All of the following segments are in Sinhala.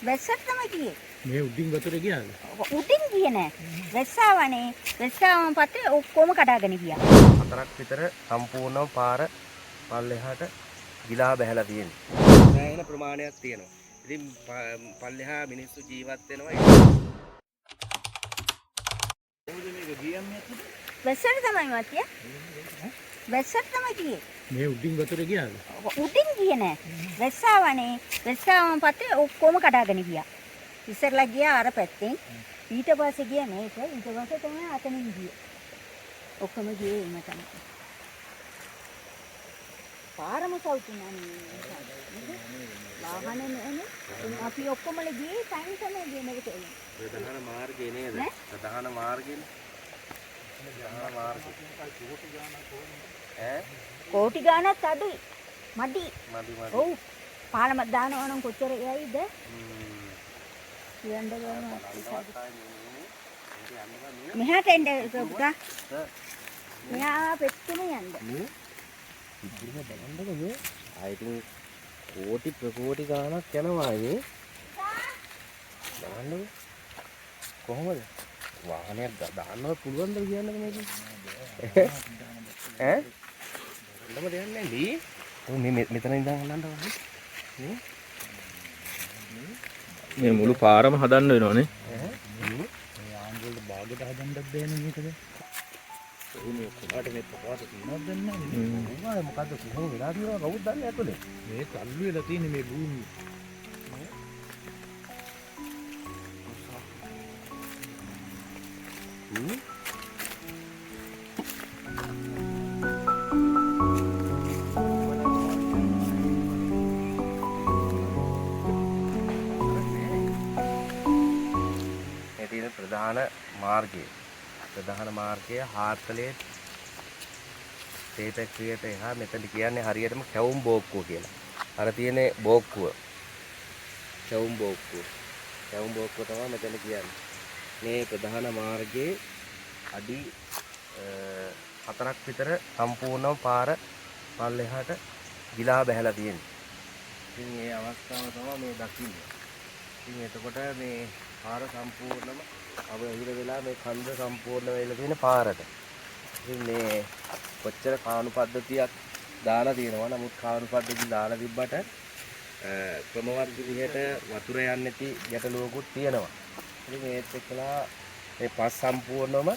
වැස්සට තමයි ගියේ. මේ උඩින් වතුරේ ගියාද? උඩින් ගියේ නෑ. වැස්සාවනේ. වැස්සාවම පස්සේ ඔක්කොම කඩාගෙන ගියා. හතරක් විතර සම්පූර්ණව පාර පල්ලෙහාට ගිලා බහැලා තියෙනවා. සෑහෙන ප්‍රමාණයක් තියෙනවා. ඉතින් පල්ලෙහා මිනිස්සු ජීවත් වෙනවා. වැස්සට තමයි මතිය. වැස්සට තමයි ගියේ. මේ උඩින් වතුරේ ගියාද? උඩින් ගියේ නෑ. වැස්සාවනේ. වැස්සාවම පස්සේ ඔක්කොම කඩාගෙන ගියා. ඉස්සරලා ගියා අර පැත්තෙන්. ඊට පස්සේ ගියා මේක. ඊට පස්සේ තමයි අතනින් ගියේ. ඔක්කොම ගියේ එම තමයි. පාරම සෞතුනානේ. වාහනේ නෑනේ. අපි ඔක්කොමල ගියේ සයින් තමයි ගියේ මේක තේරෙන්නේ. ප්‍රධාන මාර්ගය නේද? ප්‍රධාන මාර්ගයෙන්. ප්‍රධාන මාර්ගය. කෝටි ගාණක් අඩුයි. මදි. මදි. ඔව්. පාලම දානවා නම් කොච්චර යයිද? කියන්න බෑ. මෙහාට එන්න පුතා. මෙහා පෙත්තම යන්න. ඉතින් බලන්නකෝ මේ ආයිතින් කෝටි ප්‍රකෝටි ගාණක් යනවා මේ. බලන්නකෝ. කොහොමද? වාහනයක් දාන්නවත් පුළුවන්ද කියන්නේ මේක? ඈ? මොනවද දෙන්නේ නේ? මේ මෙතන ඉඳන් හලන්න ඕනේ. නේ? මේ මුළු පාරම හදන්න වෙනවනේ. ඈ? මේ ආන්ගල් භාගයට හදන්නත් බෑනේ මේකද? මේ කොහාට මේ ප්‍රවාස තියෙනවද දන්නේ නැහැ. මොකද්ද කොහොම වෙලා තියෙනවද කවුද දන්නේ ඇතුලේ? මේ තල්ලු වෙලා තියෙන මේ භූමිය. ප්‍රධාන මාර්ගය හාර්තලේ තේපැක්‍රියට එහා මෙතන කියන්නේ හරියටම කැවුම් බෝක්කුව කියලා. අර තියෙන බෝක්කුව. කැවුම් බෝක්කුව. කැවුම් බෝක්කුව තමයි මෙතන කියන්නේ. මේ ප්‍රධාන මාර්ගයේ අඩි 4ක් විතර සම්පූර්ණව පාර පල්ලෙහාට ගිලා බහැලා තියෙනවා. ඉතින් මේ අවස්ථාව තමයි මේ දකින්නේ. ඉතින් එතකොට මේ පාර සම්පූර්ණම අවහිර වෙලා මේ කන්ද සම්පූර්ණ වෙලා තියෙන පාරට. ඉතින් මේ කොච්චර කාණු පද්ධතියක් දාලා තියෙනවා. නමුත් කාණු පද්ධතිය දාලා තිබ්බට ක්‍රමවත් විදිහට වතුර යන්නේ නැති ගැටලුවකුත් තියෙනවා. ඉතින් මේත් එක්කලා මේ පස් සම්පූර්ණවම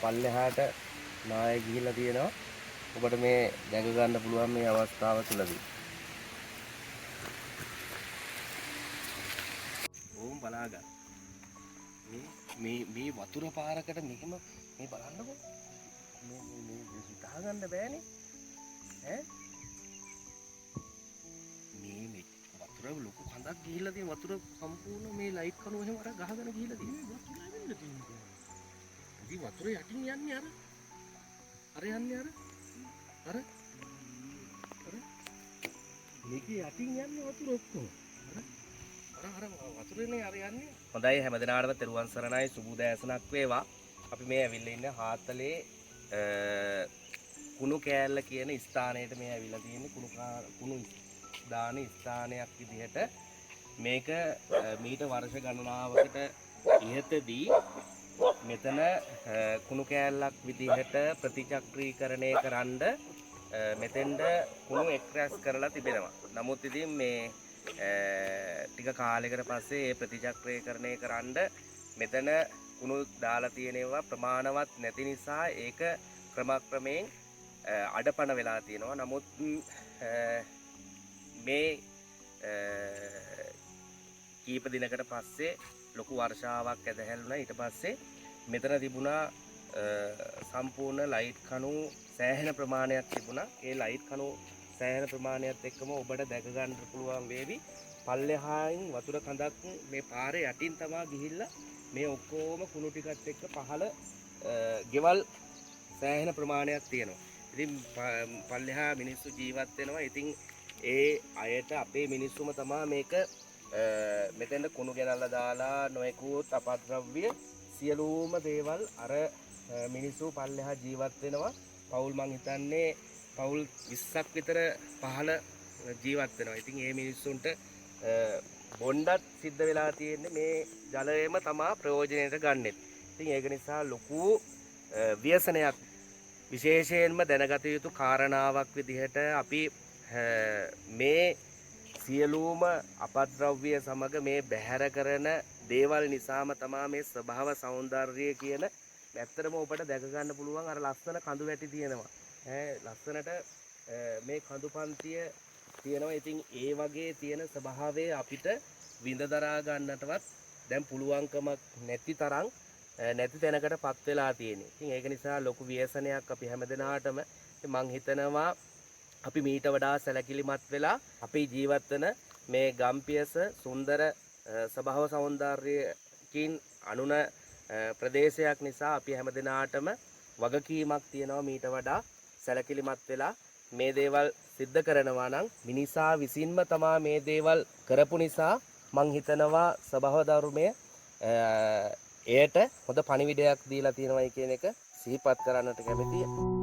පල්ලෙහාට නාය ගිහිල්ලා තියෙනවා. ඔබට මේ දැක ගන්න පුළුවන් මේ අවස්ථාව තුලදී. ඕම් බලාගන්න. මේ වතුර පාරකට මෙහෙම මේ බලන්නකො මේ හිතා ගන්න බෑනේ ඈ මේ වතුර ලොකු කඳක් ගිහිල්ලා තියෙන වතුර සම්පූර්ණ මේ ලයිට් කණුව එහෙම අර ගහගෙන ගිහිල්ලා තියෙන්නේ වතුර වෙන්න තියෙන්නේ ඉතින් වතුර යටින් යන්නේ අර යන්නේ අර මේක යටින් යන්නේ වතුර ඔක්කොම අර වතුරේනේ අර යන්නේ. හොඳයි හැමදෙනාටම තෙරුවන් සරණයි සුබ උදෑසනක් වේවා. අපි මේ ඇවිල්ලා ඉන්නේ හාත්තලේ කුණු කෑල්ල කියන ස්ථානයට මේ ඇවිල්ලා තියෙන්නේ කුණු දාන ස්ථානයක් විදිහට. මේක මීට වර්ෂ ගණනාවකට ඉහතදී මෙතන කුණු කෑල්ලක් විදිහට ප්‍රතිචක්‍රීකරණය කරන්න මෙතෙන්ද කුණු එක්රැස් කරලා තිබෙනවා. නමුත් ඉතින් මේ ටික කාලයකට පස්සේ ඒ ප්‍රතිචක්‍රීකරණය කරන්න මෙතන කුණු දාලා තියෙනවා ප්‍රමාණවත් නැති නිසා ඒක ක්‍රමක්‍රමයෙන් අඩපණ වෙලා තියෙනවා. නමුත් මේ කීප දිනකට පස්සේ ලොකු වර්ෂාවක් ඇදහැළුණා. ඊට පස්සේ මෙතන තිබුණා සම්පූර්ණ ලයිට් කණු සෑහෙන ප්‍රමාණයක් තිබුණා. ඒ ලයිට් කණු සෑහෙන ප්‍රමාණයත් එක්කම ඔබට දැක ගන්න පුළුවන් වේවි. පල්ලෙහායින් වතුර කඳක් මේ පාරේ යටින් තමා ගිහිල්ලා මේ ඔක්කොම කුණු ටිකත් එක්ක පහළ ගෙවල් සෑහෙන ප්‍රමාණයක් තියෙනවා. ඉතින් පල්ලෙහා මිනිස්සු ජීවත් වෙනවා. ඉතින් ඒ අයට අපේ මිනිස්සුම තමා මේක මෙතෙන්ද කුණු ගෙනල්ලා දාලා නොයෙකුත් අපද්‍රව්‍ය සියලුම දේවල් අර මිනිස්සු පල්ලෙහා ජීවත් වෙනවා. පවුල් මං හිතන්නේ පවුල් 20ක් විතර පහළ ජීවත් වෙනවා. ඉතින් මේ මිනිස්සුන්ට බොණ්ඩත් සිද්ධ වෙලා තියෙන්නේ මේ ජලයම තමා ප්‍රයෝජනයට ගන්නෙත්. ඉතින් ඒක නිසා ලොකු ව්‍යසනයක් විශේෂයෙන්ම දැනගත යුතු කාරණාවක් විදිහට අපි මේ සියලුම අපද්‍රව්‍ය සමග මේ බැහැර කරන දේවල් නිසාම තමා මේ ස්වභාව සෞන්දර්යය කියන ඇත්තටම ඔබට දැක ගන්න පුළුවන් අර ලස්සන කඳු වැටි තියෙනවා. ලස්සනට මේ කඳු පන්තිය තියෙනවා. ඉතින් ඒ වගේ තියෙන ස්වභාවය අපිට විඳ දරා ගන්නටවත් දැන් පුළුවන්කමක් නැති තරම් නැති තැනකටපත් වෙලා තියෙන්නේ. ඉතින් ඒක නිසා ලොකු ව්‍යසනයක් අපි හැමදෙනාටම මං හිතනවා අපි මීට වඩා සැලකිලිමත් වෙලා අපි ජීවත් වෙන මේ ගම්පියස සුන්දර ස්වභාව සෞන්දර්යකින් අනුන ප්‍රදේශයක් නිසා අපි හැමදෙනාටම වගකීමක් තියෙනවා මීට වඩා සැලකිලිමත් වෙලා මේ දේවල් සිද්ධ කරනවා නම් මිනිසා විසින්ම තමා මේ දේවල් කරපු නිසා මං හිතනවා ස්වභාව ධර්මය එයට හොඳ පණිවිඩයක් දීලා තියෙනවායි කියන එක සිහිපත් කරන්නට කැමතියි.